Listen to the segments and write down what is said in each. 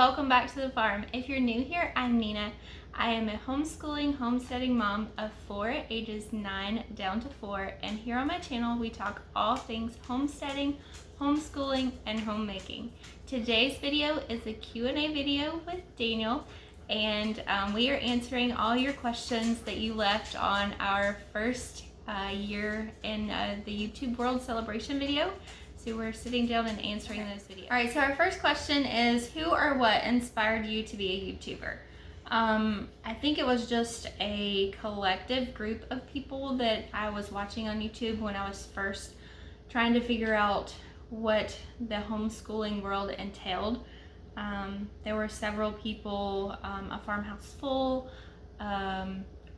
welcome back to the farm. If you're new here, I'm Nina. I am a homeschooling, homesteading mom of 4, ages 9 down to 4, and here on my channel we talk all things homesteading, homeschooling, and homemaking. Today's video is a Q&A video with Daniel, and we are answering all your questions that you left on our first year in the YouTube World Celebration video. So we're sitting down and answering those videos. All right, so our first question is, who or what inspired you to be a YouTuber? I think it was just a collective group of people that I was watching on YouTube when I was first trying to figure out what the homeschooling world entailed. There were several people, A Farmhouse Full,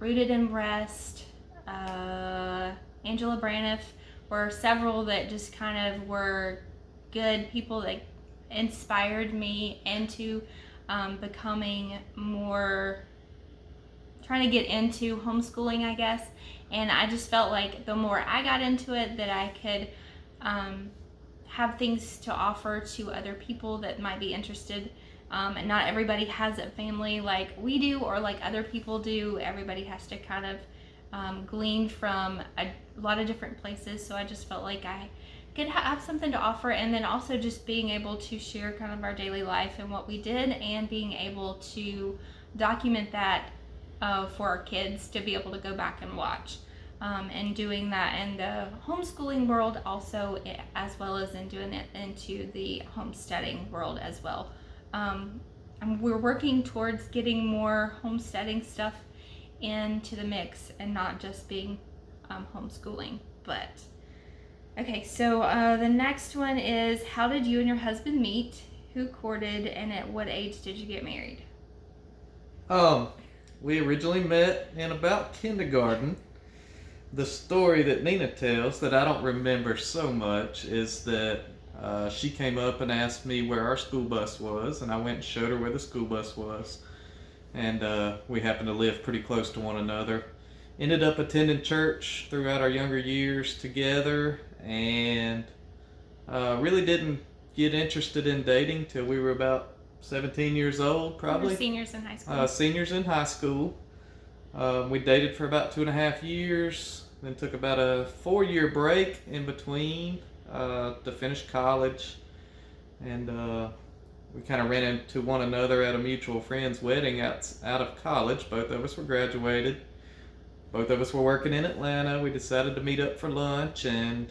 Rooted in Rest, Angela Braniff, were several that just kind of were good people that inspired me into becoming more, trying to get into homeschooling, I guess. And I just felt like the more I got into it, that I could have things to offer to other people that might be interested. And not everybody has a family like we do or like other people do. Everybody has to kind of glean from a lot of different places, so I just felt like I could have something to offer, and then also just being able to share kind of our daily life and what we did, and being able to document that for our kids to be able to go back and watch, and doing that in the homeschooling world also, as well as in doing it into the homesteading world as well. We're working towards getting more homesteading stuff into the mix and not just being homeschooling. But okay, so the next one is, how did you and your husband meet? Who courted, and at what age did you get married? We originally met in about kindergarten. The story that Nina tells that I don't remember so much is that she came up and asked me where our school bus was, and I went and showed her where the school bus was. And we happened to live pretty close to one another. Ended up attending church throughout our younger years together, and really didn't get interested in dating till we were about 17 years old, probably. We were seniors in high school. Seniors in high school. We dated for about 2.5 years, then took about a 4-year break in between to finish college, and we kind of ran into one another at a mutual friend's wedding out of college. Both of us were graduated. Both of us were working in Atlanta. We decided to meet up for lunch, and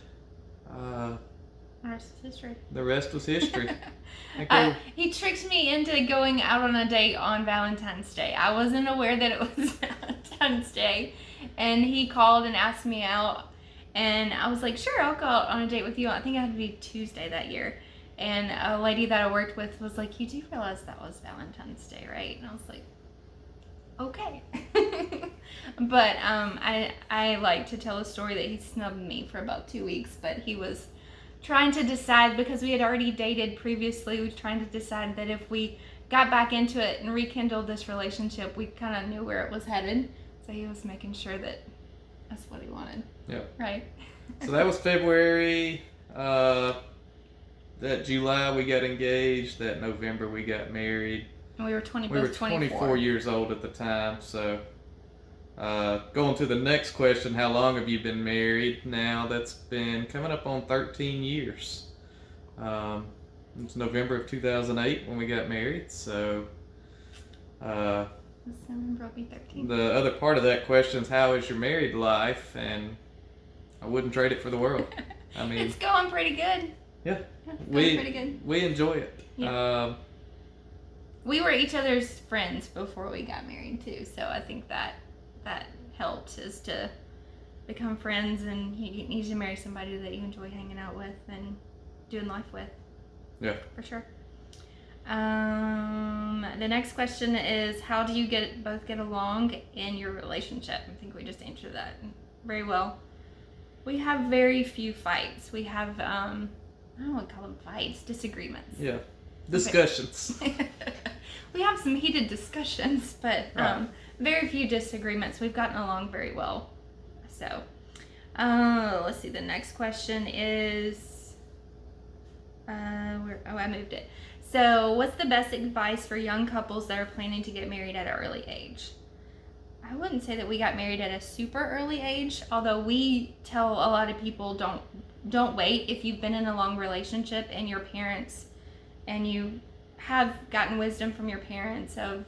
the rest is history. The rest was history. He tricked me into going out on a date on Valentine's Day. I wasn't aware that it was Valentine's Day, and he called and asked me out, and I was like, sure, I'll go out on a date with you. I think it had to be Tuesday that year. And a lady that I worked with was like, you do realize that was Valentine's Day, right? And I was like, okay. But I like to tell a story that he snubbed me for about 2 weeks, but he was trying to decide, because we had already dated previously, we were trying to decide that if we got back into it and rekindled this relationship, we kind of knew where it was headed. So he was making sure that that's what he wanted. Yep. Right. So that was February. That July we got engaged. That November we got married. And we were 24 years old at the time. So going to the next question, how long have you been married now? That's been coming up on 13 years. It's November of 2008 when we got married. So December will be 13. The other part of that question is, how is your married life? And I wouldn't trade it for the world. I mean, it's going pretty good. Yeah, pretty good. We enjoy it. Yeah. We were each other's friends before we got married too, so I think that helped, is to become friends, and you need to marry somebody that you enjoy hanging out with and doing life with. Yeah, for sure. The next question is, how do you both get along in your relationship? I think we just answered that very well. We have very few fights. We have I don't want to call them fights, disagreements. Yeah, discussions. Okay. We have some heated discussions, but very few disagreements. We've gotten along very well. So, let's see. The next question is, I moved it. So, what's the best advice for young couples that are planning to get married at an early age? I wouldn't say that we got married at a super early age, although we tell a lot of people don't wait if you've been in a long relationship and your parents and you have gotten wisdom from your parents of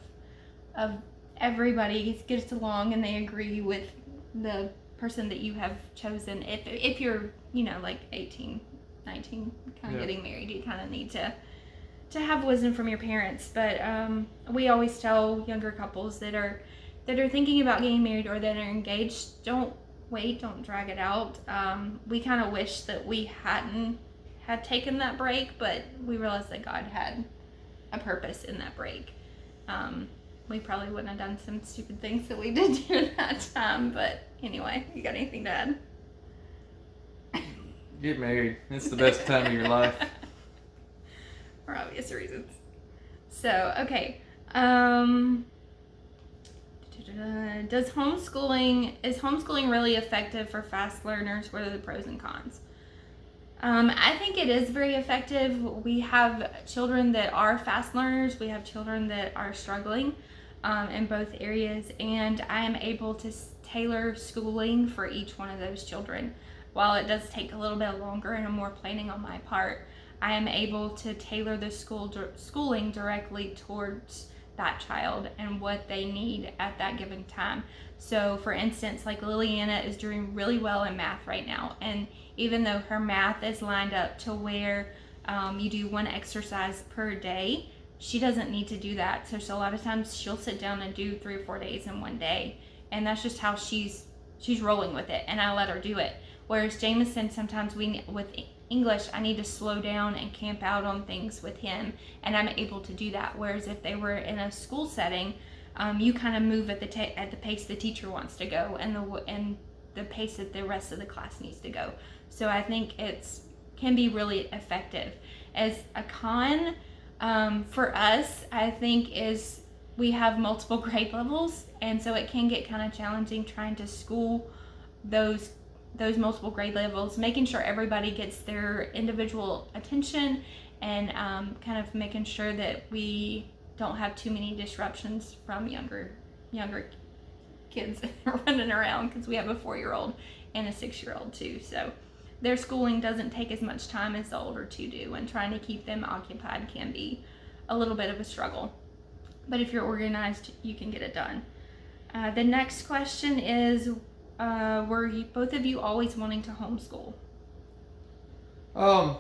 everybody gets along and they agree with the person that you have chosen. If you're, like 18, 19, kind of getting married, you kind of need to have wisdom from your parents. But we always tell younger couples that are thinking about getting married or that are engaged, don't wait, don't drag it out. We kind of wish that we had taken that break, but we realized that God had a purpose in that break. We probably wouldn't have done some stupid things that we did during that time, but anyway, you got anything to add? Get married. It's the best time of your life. For obvious reasons. So, okay. Is homeschooling really effective for fast learners? What are the pros and cons? I think it is very effective. We have children that are fast learners. We have children that are struggling in both areas, and I am able to tailor schooling for each one of those children. While it does take a little bit longer and more planning on my part, I am able to tailor the schooling directly towards that child and what they need at that given time. So for instance, like Liliana is doing really well in math right now, and even though her math is lined up to where you do one exercise per day, she doesn't need to do that. So a lot of times she'll sit down and do 3 or 4 days in one day, and that's just how she's rolling with it, and I let her do it. Whereas Jameson, sometimes with English, I need to slow down and camp out on things with him, and I'm able to do that. Whereas if they were in a school setting, you kind of move at the pace the teacher wants to go, and the pace that the rest of the class needs to go. So I think can be really effective. As a con, for us, I think is we have multiple grade levels, and so it can get kind of challenging trying to school those multiple grade levels, making sure everybody gets their individual attention, and kind of making sure that we don't have too many disruptions from younger kids running around, because we have a 4-year-old and a 6-year-old too. So their schooling doesn't take as much time as the older two do, and trying to keep them occupied can be a little bit of a struggle. But if you're organized, you can get it done. The next question is, were both of you always wanting to homeschool? I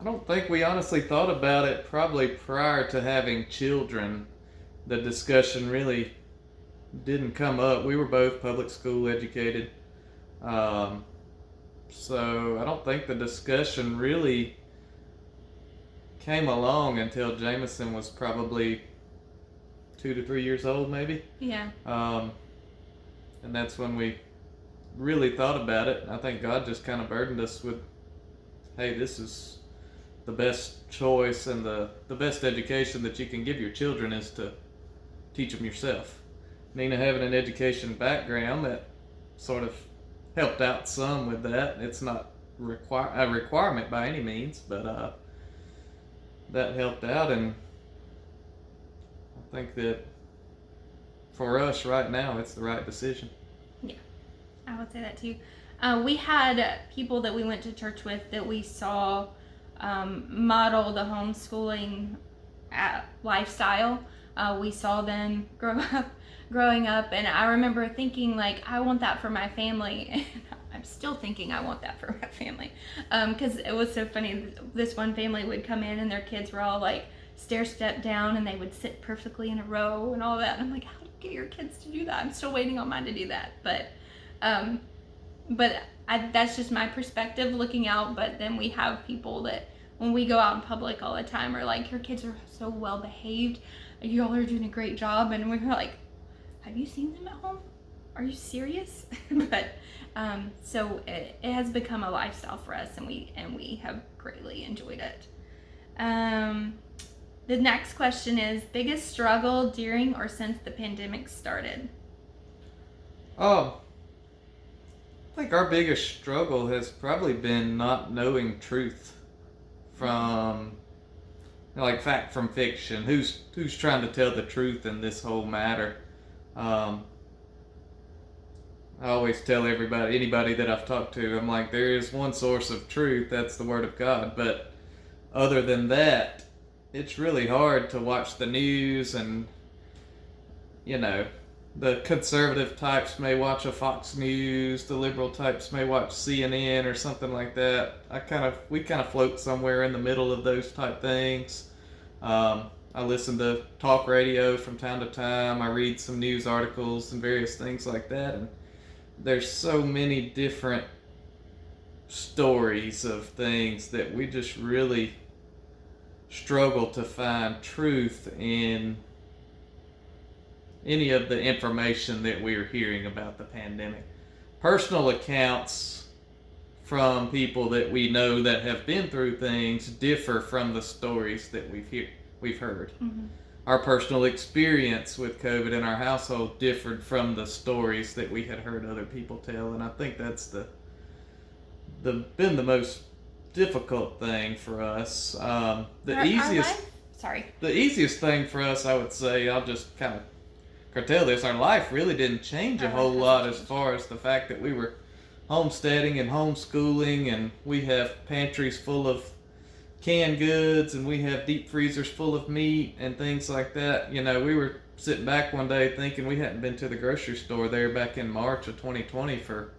don't think we honestly thought about it probably prior to having children. The discussion really didn't come up. We were both public school educated. So I don't think the discussion really came along until Jameson was probably 2 to 3 years old, maybe. Yeah. And that's when we really thought about it. I think God just kind of burdened us with, hey, this is the best choice, and the best education that you can give your children is to teach them yourself. Nina having an education background, that sort of helped out some with that. It's not a requirement by any means, but that helped out, and I think that for us right now, it's the right decision. Yeah, I would say that too. We had people that we went to church with that we saw model the homeschooling lifestyle. We saw them growing up, and I remember thinking, like, I want that for my family. And I'm still thinking I want that for my family, because it was so funny. This one family would come in and their kids were all like stair step down, and they would sit perfectly in a row and all that. And I'm like, how do you get your kids to do that? I'm still waiting on mine to do that, but that's just my perspective looking out. But then we have people that when we go out in public all the time are like, your kids are so well behaved, you all are doing a great job, and we're like, have you seen them at home? Are you serious? But so it has become a lifestyle for us, and we have greatly enjoyed it. The next question is, biggest struggle during or since the pandemic started? I think our biggest struggle has probably been not knowing truth from like fact from fiction. Who's trying to tell the truth in this whole matter? I always tell anybody that I've talked to, I'm like, there is one source of truth, that's the Word of God. But other than that, it's really hard to watch the news, and, the conservative types may watch a Fox News, the liberal types may watch CNN or something like that. We kind of float somewhere in the middle of those type things. I listen to talk radio from time to time. I read some news articles and various things like that, and there's so many different stories of things that we just really struggle to find truth in any of the information that we're hearing about the pandemic. Personal accounts from people that we know that have been through things differ from the stories that we've heard. Mm-hmm. Our personal experience with COVID in our household differed from the stories that we had heard other people tell, and I think that's been the most difficult thing for us. The easiest thing for us, I would say, I'll just kind of curtail this. Our life really didn't change a whole lot as far as the fact that we were homesteading and homeschooling, and we have pantries full of canned goods, and we have deep freezers full of meat and things like that. We were sitting back one day thinking we hadn't been to the grocery store there back in March of 2020 for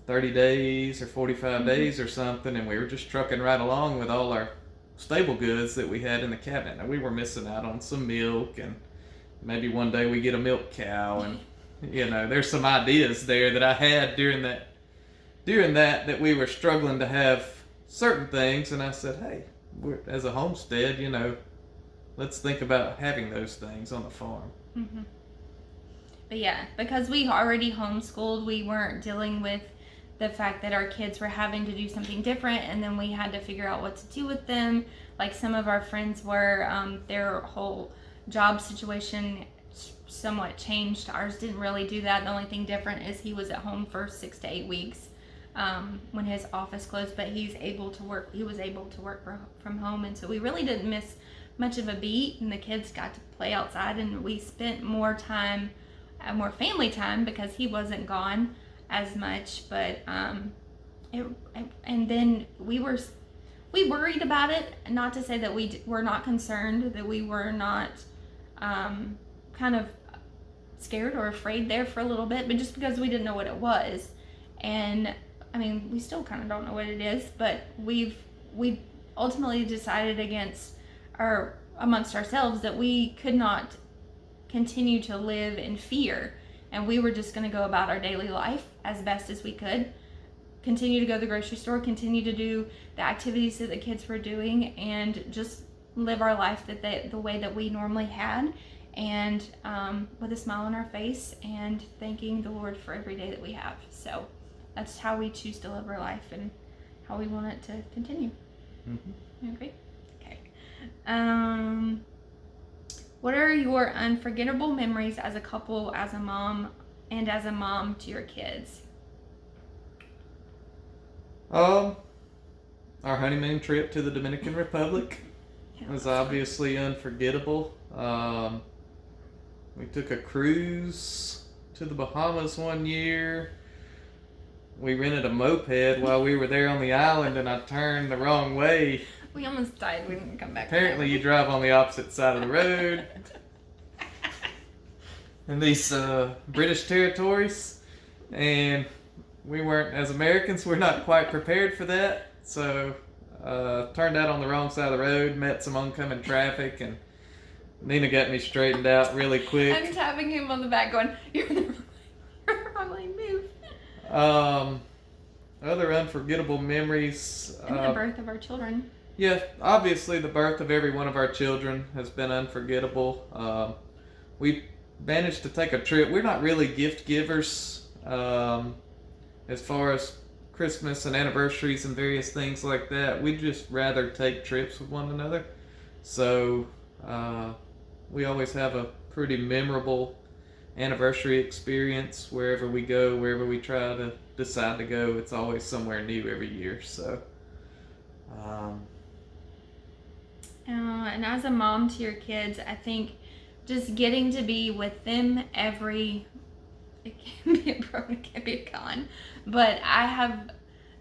30 days or 45 days or something, and we were just trucking right along with all our stable goods that we had in the cabinet. Now, we were missing out on some milk, and maybe one day we get a milk cow, and there's some ideas there that I had during that we were struggling to have certain things, and I said, hey, as a homestead, let's think about having those things on the farm. Mm-hmm. But yeah, because we already homeschooled, we weren't dealing with the fact that our kids were having to do something different, and then we had to figure out what to do with them. Like some of our friends were, their whole job situation somewhat changed. Ours didn't really do that. The only thing different is he was at home for 6 to 8 weeks when his office closed, but he was able to work from home, and so we really didn't miss much of a beat, and the kids got to play outside, and we spent more family time because he wasn't gone as much. But and then we worried about it, not to say that we were not concerned, that we were not kind of scared or afraid there for a little bit, but just because we didn't know what it was. And I mean, we still kind of don't know what it is, but we ultimately decided amongst ourselves that we could not continue to live in fear, and we were just going to go about our daily life as best as we could, continue to go to the grocery store, continue to do the activities that the kids were doing, and just live our life the way that we normally had, and with a smile on our face, and thanking the Lord for every day that we have. So that's how we choose to live our life and how we want it to continue. Mm-hmm. You agree? Okay. What are your unforgettable memories as a couple, as a mom to your kids? Our honeymoon trip to the Dominican Republic was obviously unforgettable. We took a cruise to the Bahamas one year. We rented a moped while we were there on the island, and I turned the wrong way. We almost died. We didn't come back. Apparently you drive on the opposite side of the road. In these British territories, and we weren't, as Americans, we're not quite prepared for that. So turned out on the wrong side of the road, met some oncoming traffic, and Nina got me straightened out really quick. I'm tapping him on the back going, you're in the wrong lane, move. Other unforgettable memories. And the birth of our children. Yeah, obviously the birth of every one of our children has been unforgettable. We managed to take a trip. We're not really gift givers as far as Christmas and anniversaries and various things like that. We'd just rather take trips with one another. So we always have a pretty memorable anniversary experience wherever we go, wherever we try to decide to go. It's always somewhere new every year. So Um, And as a mom to your kids, I think just getting to be with them it can be a pro, it can be a con, but I have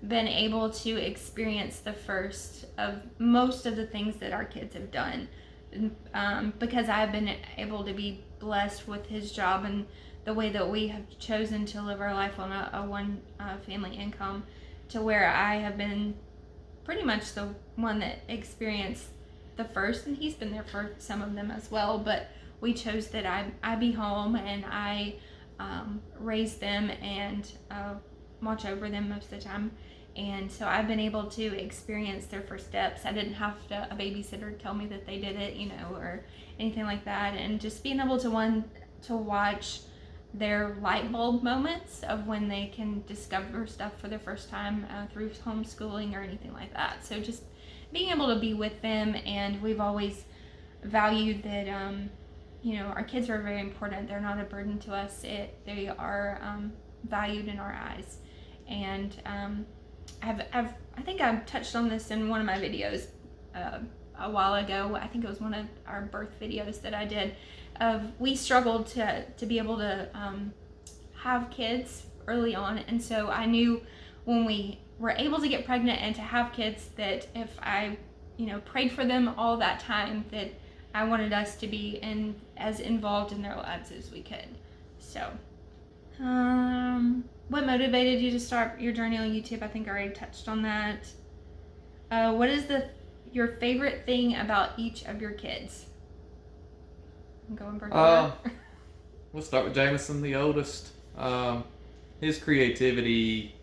been able to experience the first of most of the things that our kids have done, because I've been able to be blessed with his job and the way that we have chosen to live our life on a one family income, to where I have been pretty much the one that experienced the first, and he's been there for some of them as well, but we chose that I be home and I raise them and watch over them most of the time. And so I've been able to experience their first steps. I didn't have a babysitter tell me that they did it, or anything like that. And just being able to watch their light bulb moments of when they can discover stuff for the first time through homeschooling or anything like that. So just being able to be with them, and we've always valued that our kids are very important. They're not a burden to us. They are valued in our eyes. And I think I've touched on this in one of my videos a while ago. I think it was one of our birth videos that I did. We struggled to be able to have kids early on, and so I knew when we were able to get pregnant and to have kids that if I prayed for them all that time, that I wanted us to be as involved in their lives as we could. So what motivated you to start your journey on YouTube? I think I already touched on that. What is your favorite thing about each of your kids? I'm going birth order. We'll start with Jameson, the oldest. His creativity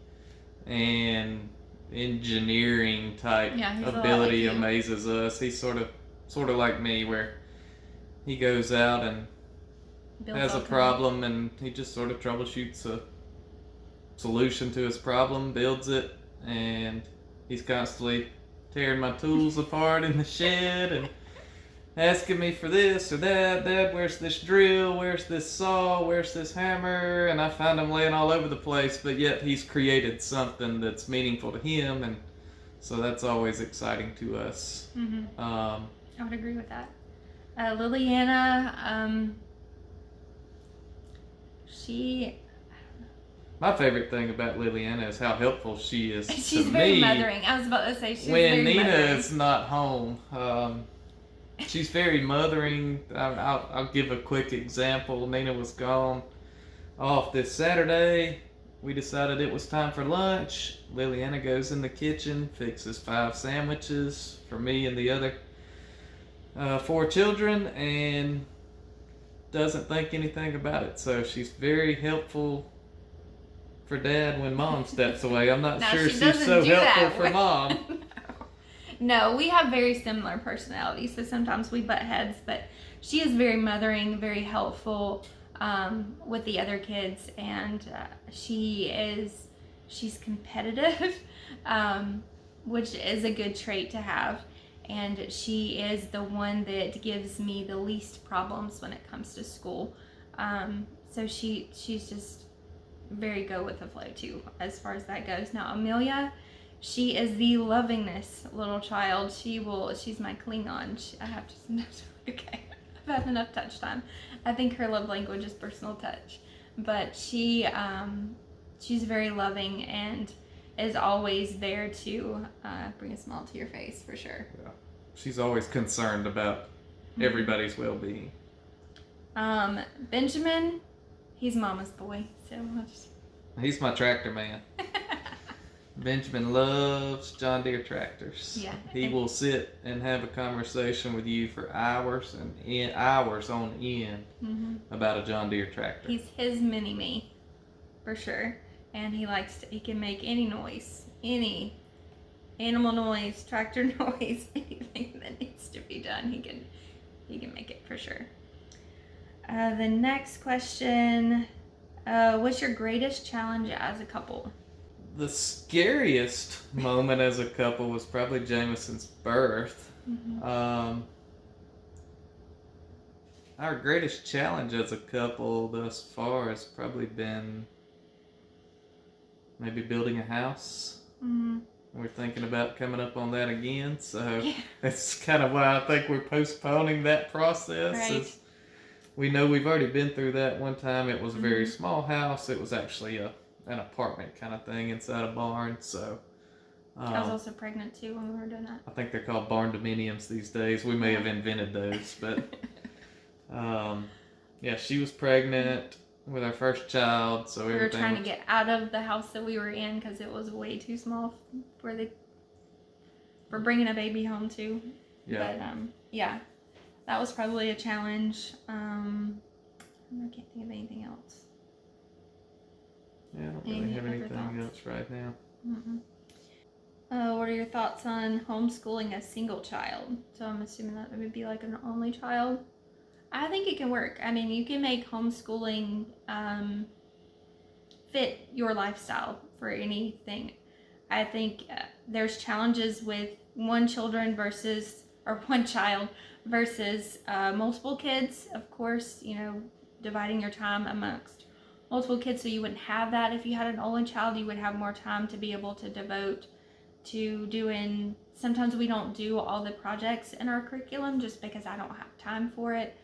and engineering type ability like amazes us. He's sort of like me, where he goes out and has a problem and he just sort of troubleshoots a solution to his problem, builds it, and he's constantly tearing my tools apart in the shed and asking me for this or that. Dad, where's this drill? Where's this saw? Where's this hammer? And I find him laying all over the place, but yet he's created something that's meaningful to him, and so that's always exciting to us. Mm-hmm. I would agree with that. Liliana, my favorite thing about Liliana is how helpful she is she's to me. Very mothering. I was about to say she's when very Nina mothering. is not home. She's very mothering. I'll give a quick example. Nina was gone off this Saturday. We decided it was time for lunch. Liliana goes in the kitchen, fixes 5 sandwiches for me and the other 4 children, and doesn't think anything about it. So she's very helpful for Dad when Mom steps away. I'm not sure she's so helpful for Mom. No, we have very similar personalities, so sometimes we butt heads, but she is very mothering, very helpful with the other kids, and she's competitive, which is a good trait to have, and she is the one that gives me the least problems when it comes to school. So she's just very go with the flow too, as far as that goes. Now Amelia, she is the lovingness little child. She's my Klingon. I have to, okay, I've had enough touch time. I think her love language is personal touch, but she's very loving and is always there to bring a smile to your face, for sure. Yeah. She's always concerned about everybody's well-being. Benjamin, he's Mama's boy, so he's my tractor man. Benjamin loves John Deere tractors. Yeah. He will sit and have a conversation with you for hours and hours on end about a John Deere tractor. He's his mini-me, for sure. And he can make any noise, any animal noise, tractor noise, anything that needs to be done, he can make it, for sure. The next question, what's your greatest challenge as a couple? The scariest moment as a couple was probably Jameson's birth. Our greatest challenge as a couple thus far has probably been maybe building a house. We're thinking about coming up on that again, so Yeah. that's kind of why I think we're postponing that process. Right. Is we know we've already been through that one time. It was a very Mhm. small house. It was actually an apartment kind of thing inside a barn. So I was also pregnant too when we were doing that. I think they're called barn dominiums these days. We may have invented those, but yeah, she was pregnant with our first child, so We were everything trying to get out of the house that we were in because it was way too small for bringing a baby home too. Yeah. But yeah, that was probably a challenge. I can't think of anything else. Yeah, I don't really Any have other anything thoughts? else right now. What are your thoughts on homeschooling a single child? So I'm assuming that would be like an only child. I think it can work. I mean, you can make homeschooling fit your lifestyle for anything. I think there's challenges with one child versus multiple kids. Of course, dividing your time amongst multiple kids, so you wouldn't have that. If you had an only child, you would have more time to be able to devote to doing. Sometimes we don't do all the projects in our curriculum just because I don't have time for it,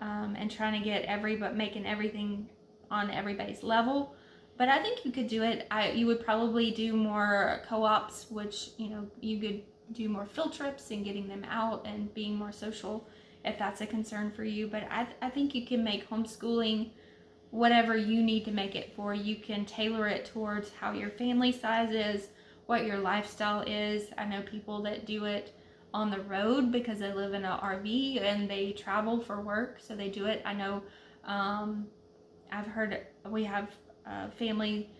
and trying to get making everything on everybody's level. But I think you could do it. You would probably do more co-ops, which you could do more field trips and getting them out and being more social, if that's a concern for you. But I think you can make homeschooling whatever you need to make it for. You can tailor it towards how your family size is, what your lifestyle is. I know people that do it on the road because they live in an RV and they travel for work, so they do it. I know I've heard we have a family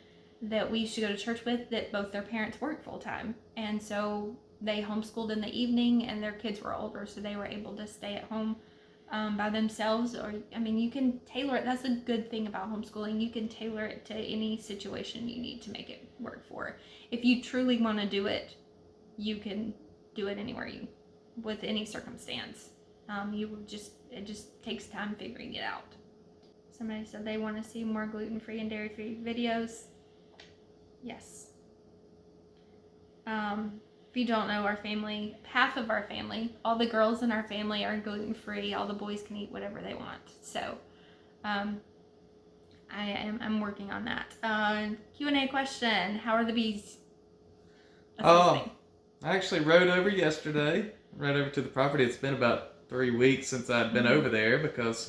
that we used to go to church with that both their parents work full time, and so they homeschooled in the evening, and their kids were older, so they were able to stay at home by themselves. Or you can tailor it. That's a good thing about homeschooling. You can tailor it to any situation you need to make it work for. If you truly want to do it, you can do it with any circumstance. It just takes time figuring it out. Somebody said they want to see more gluten-free and dairy-free videos. Yes. If you don't know, our family, half of our family, all the girls in our family are gluten-free. All the boys can eat whatever they want. So, I'm working on that. Q&A question: how are the bees? Oh, I actually rode over yesterday. Rode over to the property. It's been about 3 weeks since I'd been over there because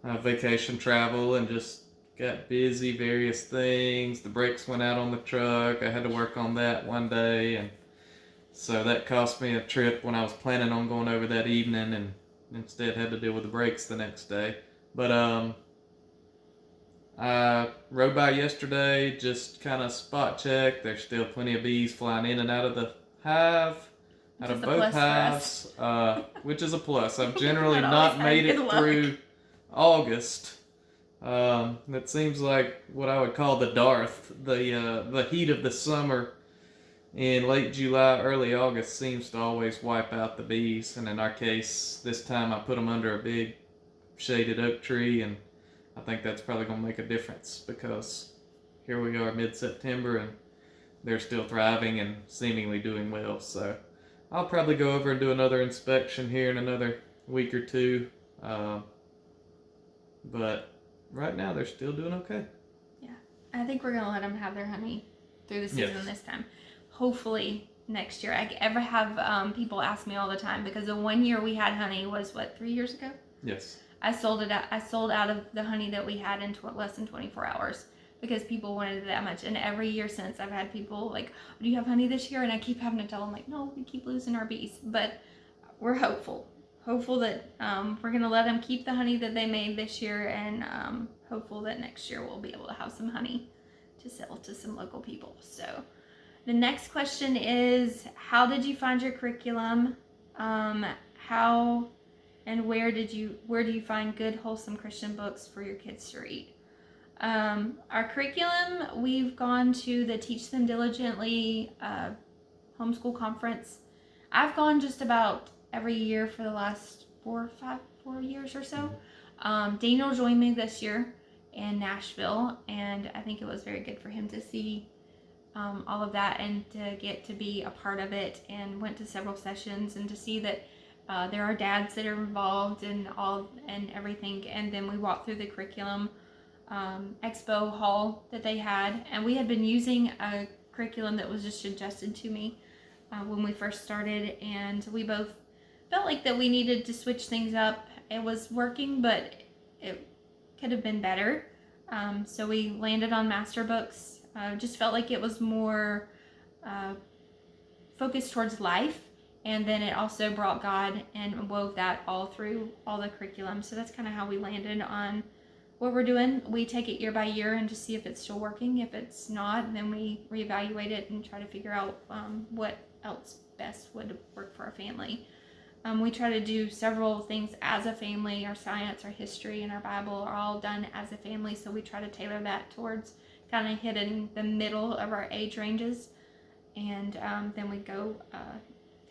of vacation travel and just got busy, various things. The brakes went out on the truck. I had to work on that one day, and so that cost me a trip when I was planning on going over that evening, and instead had to deal with the brakes the next day. But I rode by yesterday, just kind of spot check. There's still plenty of bees flying in and out of the hive, out of both hives, which is a plus. I've generally not made it through August. That seems like what I would call the Darth. The heat of the summer in late July, early August seems to always wipe out the bees. And in our case, this time I put them under a big shaded oak tree, and I think that's probably going to make a difference because here we are mid-September and they're still thriving and seemingly doing well. So I'll probably go over and do another inspection here in another week or two. But right now they're still doing okay. Yeah, I think we're going to let them have their honey through the season this time. Hopefully next year. I ever have people ask me all the time because the 1 year we had honey was 3 years ago? Yes. I sold out of the honey that we had in less than 24 hours because people wanted it that much. And every year since, I've had people like, do you have honey this year? And I keep having to tell them, like, no, we keep losing our bees. But we're hopeful that we're going to let them keep the honey that they made this year, and hopeful that next year we'll be able to have some honey to sell to some local people. So the next question is, how did you find your curriculum? How and where do you find good, wholesome Christian books for your kids to read? Our curriculum, we've gone to the Teach Them Diligently homeschool conference. I've gone just about every year for the last 4 years or so. Daniel joined me this year in Nashville, and I think it was very good for him to see all of that, and to get to be a part of it, and went to several sessions, and to see that there are dads that are involved and everything. And then we walked through the curriculum expo hall that they had, and we had been using a curriculum that was just suggested to me when we first started, and we both felt like that we needed to switch things up. It was working, but it could have been better. So we landed on master books. Just felt like it was more focused towards life, and then it also brought God and wove that all through all the curriculum. So that's kind of how we landed on what we're doing. We take it year by year and just see if it's still working. If it's not, then we reevaluate it and try to figure out what else best would work for our family. We try to do several things as a family. Our science, our history, and our Bible are all done as a family, so we try to tailor that towards kind of hitting the middle of our age ranges. And then we go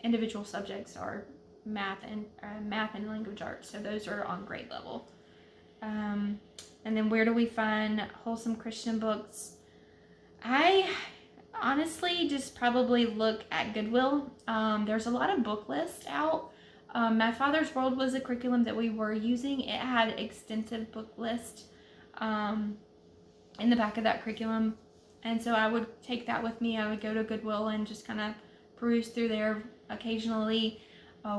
individual subjects are math and language arts, so those are on grade level. And then where do we find wholesome Christian books? I honestly just probably look at Goodwill. There's a lot of book lists out. My Father's World was a curriculum that we were using. It had extensive book list in the back of that curriculum, and so I would take that with me. I would go to Goodwill and just kind of peruse through there occasionally.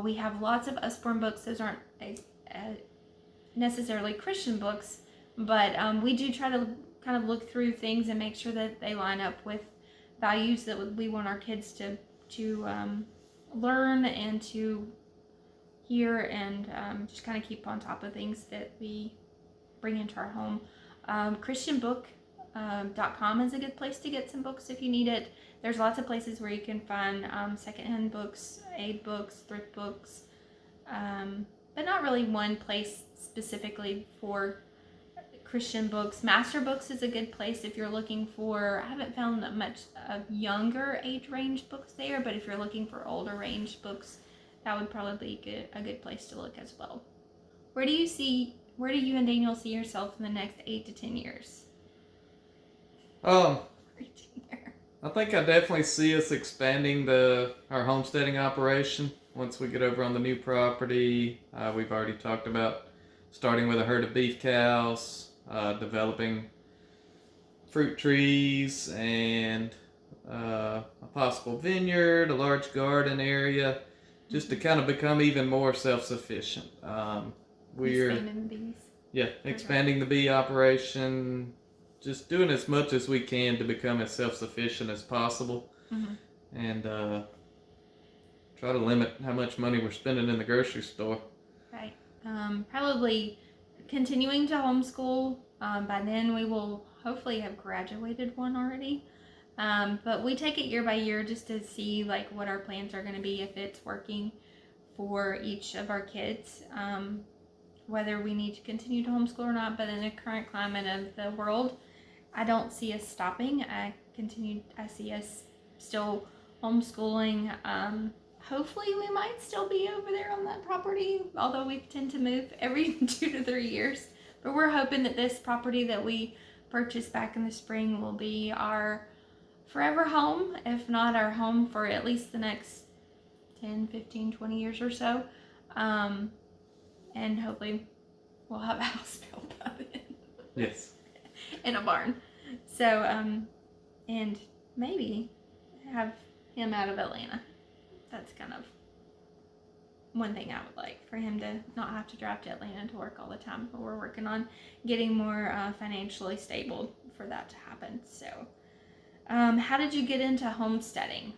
We have lots of Usborne books. Those aren't necessarily Christian books, but we do try to kind of look through things and make sure that they line up with values that we want our kids to learn and to hear, and just kind of keep on top of things that we bring into our home. Christianbook.com is a good place to get some books if you need it. There's lots of places where you can find secondhand books, aid books, thrift books, but not really one place specifically for Christian books. Master Books is a good place if you're looking for, I haven't found much of younger age range books there, but if you're looking for older range books, that would probably be a good place to look as well. Where do you and Daniel see yourself in the next 8 to 10 years? I think I definitely see us expanding our homesteading operation once we get over on the new property. We've already talked about starting with a herd of beef cows, developing fruit trees, and a possible vineyard, a large garden area, just to kind of become even more self-sufficient. Expanding the bees. Yeah, expanding the bee operation, just doing as much as we can to become as self-sufficient as possible, and try to limit how much money we're spending in the grocery store. Right. Probably continuing to homeschool. By then we will hopefully have graduated one already. But we take it year by year just to see like what our plans are going to be, if it's working for each of our kids, whether we need to continue to homeschool or not. But in the current climate of the world, I don't see us stopping. I see us still homeschooling. Hopefully we might still be over there on that property, although we tend to move every 2 to 3 years. But we're hoping that this property that we purchased back in the spring will be our forever home, if not our home for at least the next 10, 15, 20 years or so. And hopefully we'll have a house built by then. Yes. In a barn. So, and maybe have him out of Atlanta. That's kind of one thing I would like, for him to not have to drive to Atlanta to work all the time. But we're working on getting more financially stable for that to happen. So, how did you get into homesteading?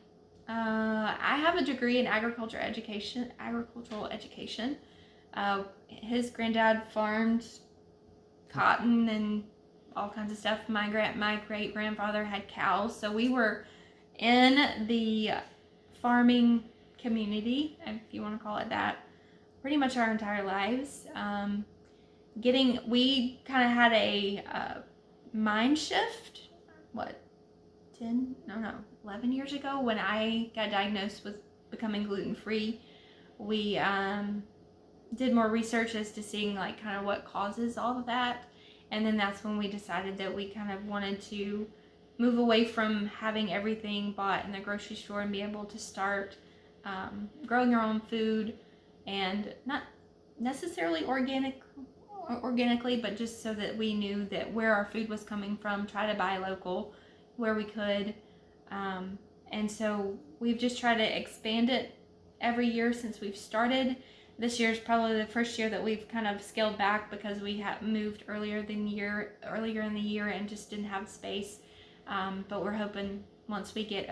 I have a degree in agricultural education. His granddad farmed cotton and all kinds of stuff. My great grandfather had cows, so we were in the farming community, if you want to call it that, pretty much our entire lives. We kind of had a mind shift. 11 years ago when I got diagnosed with becoming gluten-free. We did more research as to seeing like kind of what causes all of that, and then that's when we decided that we kind of wanted to move away from having everything bought in the grocery store and be able to start growing our own food, and not necessarily organically, but just so that we knew that where our food was coming from, try to buy local where we could. And so we've just tried to expand it every year since we've started. This year is probably the first year that we've kind of scaled back because we have moved earlier in the year and just didn't have space. But we're hoping once we get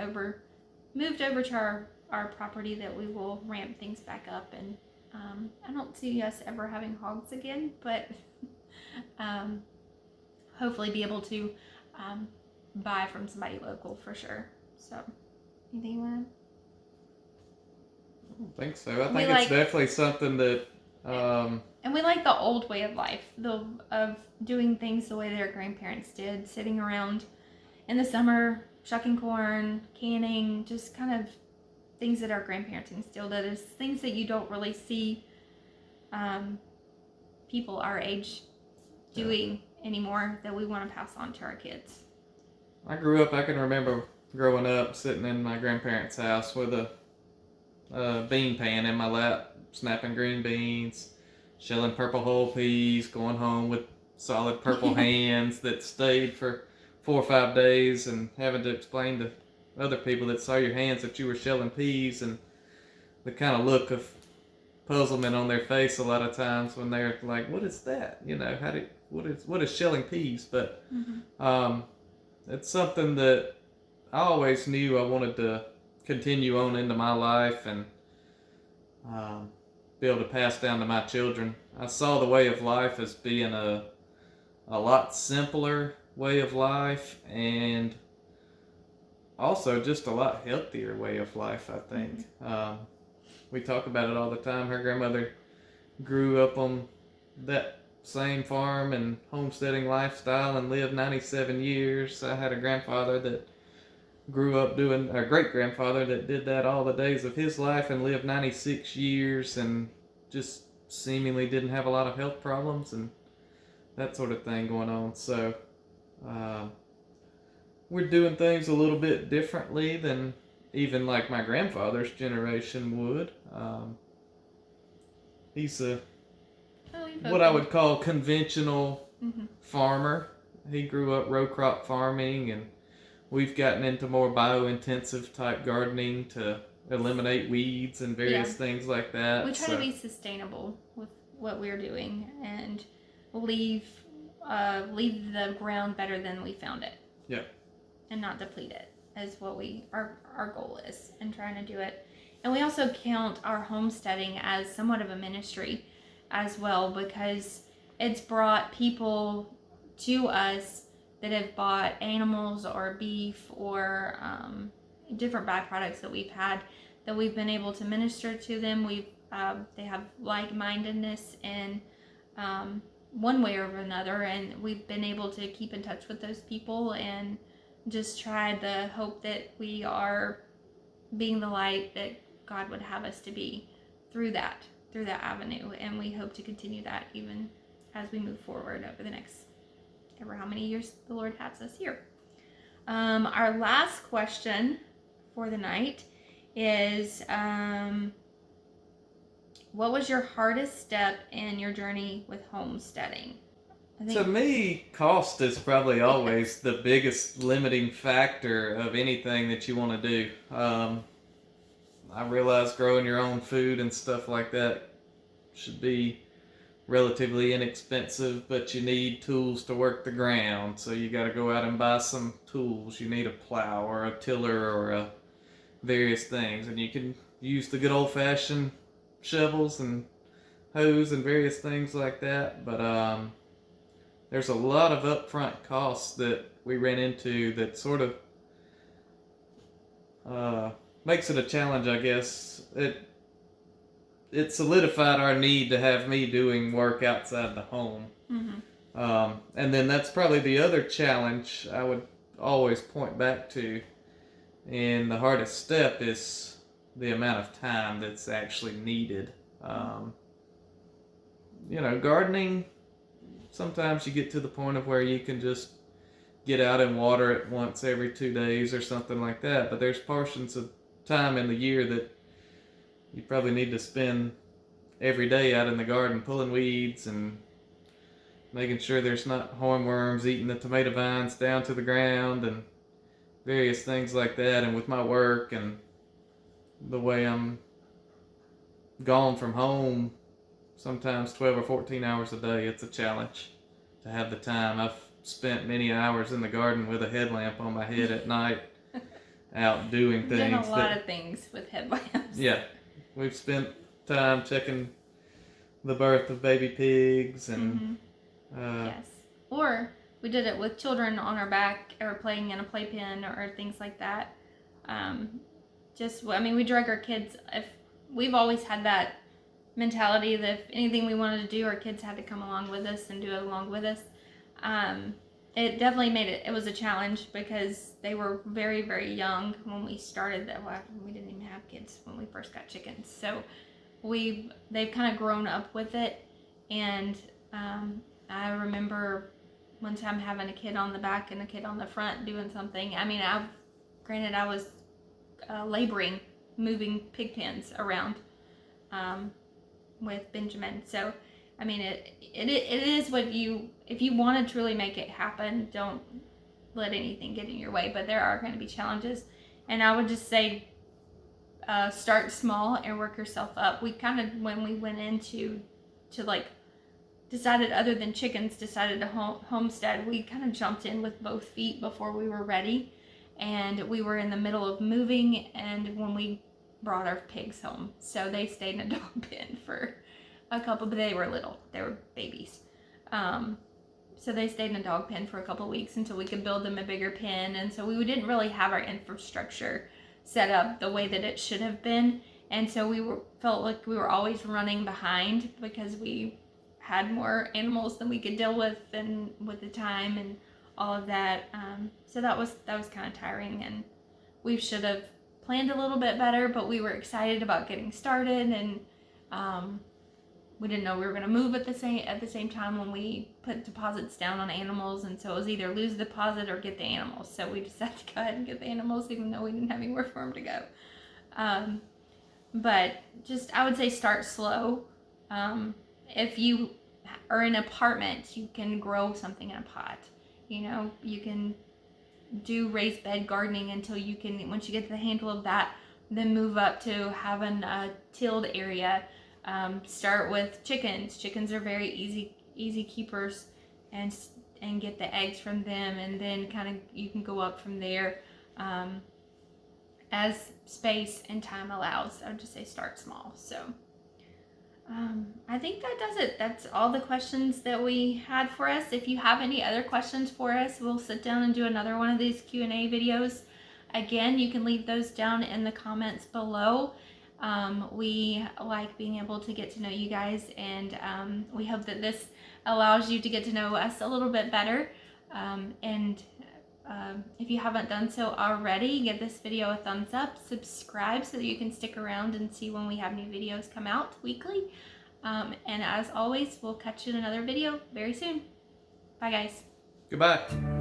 moved over to our property that we will ramp things back up. And I don't see us ever having hogs again, but hopefully be able to buy from somebody local for sure. So, anything you want to? I don't think so. I think it's definitely something that. And we like the old way of life, of doing things the way that our grandparents did, sitting around in the summer, shucking corn, canning, just kind of things that our grandparents instilled in us, things that you don't really see people our age doing anymore, that we want to pass on to our kids. I can remember growing up sitting in my grandparents' house with a bean pan in my lap, snapping green beans, shelling purple whole peas, going home with solid purple hands that stayed for 4 or 5 days, and having to explain to other people that saw your hands that you were shelling peas, and the kind of look of puzzlement on their face a lot of times when they're like, "What is that? You know, what is shelling peas?" But it's something that I always knew I wanted to continue on into my life and be able to pass down to my children. I saw the way of life as being a lot simpler way of life, and also just a lot healthier way of life, I think. We talk about it all the time. Her grandmother grew up on that same farm and homesteading lifestyle and lived 97 years. I had a grandfather that grew up a great-grandfather that did that all the days of his life and lived 96 years and just seemingly didn't have a lot of health problems and that sort of thing going on. So we're doing things a little bit differently than even like my grandfather's generation would. He's what I would call conventional farmer. He grew up row crop farming, and we've gotten into more bio-intensive type gardening to eliminate weeds and various things like that. We try to be sustainable with what we're doing and leave the ground better than we found it. Yeah. And not deplete it is what our goal is in trying to do it. And we also count our homesteading as somewhat of a ministry as well, because it's brought people to us that have bought animals or beef or different byproducts that we've had, that we've been able to minister to them. They have like-mindedness in one way or another, and we've been able to keep in touch with those people and just try to hope that we are being the light that God would have us to be through that avenue. And we hope to continue that even as we move forward over the next ever how many years the Lord has us here. Our last question for the night is, what was your hardest step in your journey with homesteading? To me, cost is probably always the biggest limiting factor of anything that you want to do. I realize growing your own food and stuff like that should be relatively inexpensive, but you need tools to work the ground, so you got to go out and buy some tools. You need a plow or a tiller or various things, and you can use the good old-fashioned shovels and hoes and various things like that, but there's a lot of upfront costs that we ran into that sort of makes it a challenge, I guess. It solidified our need to have me doing work outside the home. And then that's probably the other challenge I would always point back to. And the hardest step is the amount of time that's actually needed. Gardening, sometimes you get to the point of where you can just get out and water it once every 2 days or something like that. But there's portions of time in the year that you probably need to spend every day out in the garden pulling weeds and making sure there's not hornworms eating the tomato vines down to the ground and various things like that. And with my work and the way I'm gone from home, sometimes 12 or 14 hours a day, it's a challenge to have the time. I've spent many hours in the garden with a headlamp on my head at night out doing things. Done a lot of things with headlamps. Yeah, we've spent time checking the birth of baby pigs and yes, or we did it with children on our back or playing in a playpen or things like that. We drug our kids. If we've always had that mentality that if anything we wanted to do, our kids had to come along with us and do it along with us. It definitely made it was a challenge because they were very, very young when we started that. Well, we didn't even have kids when we first got chickens, so they've kind of grown up with it. And I remember one time having a kid on the back and a kid on the front doing something. I mean, I was laboring, moving pig pens around with Benjamin. So, I mean, it is what if you want to truly make it happen, don't let anything get in your way. But there are going to be challenges. And I would just say start small and work yourself up. We kind of, when we went into decided other than chickens, decided to homestead, we kind of jumped in with both feet before we were ready. And we were in the middle of moving, and when we brought our pigs home. So they stayed in a dog pen for a couple, but they were little. They were babies. So they stayed in a dog pen for a couple of weeks until we could build them a bigger pen. And so we didn't really have our infrastructure set up the way that it should have been. And so felt like we were always running behind because we had more animals than we could deal with and with the time and all of that. So that was kind of tiring, and we should have planned a little bit better, but we were excited about getting started, and we didn't know we were going to move at the same time when we put deposits down on animals, and so it was either lose the deposit or get the animals. So we decided to go ahead and get the animals, even though we didn't have anywhere for them to go. But just, I would say start slow. If you are in an apartment, you can grow something in a pot. You know, you can do raised bed gardening until you can, once you get the handle of that, then move up to having a tilled area. Start with chickens. Chickens are very easy keepers, and get the eggs from them, and then kind of you can go up from there as space and time allows. I would just say start small. So I think that does it. That's all the questions that we had for us. If you have any other questions for us, we'll sit down and do another one of these Q&A videos. Again, you can leave those down in the comments below. We like being able to get to know you guys, and we hope that this allows you to get to know us a little bit better. If you haven't done so already, give this video a thumbs up, subscribe so that you can stick around and see when we have new videos come out weekly. And as always, we'll catch you in another video very soon. Bye, guys. Goodbye.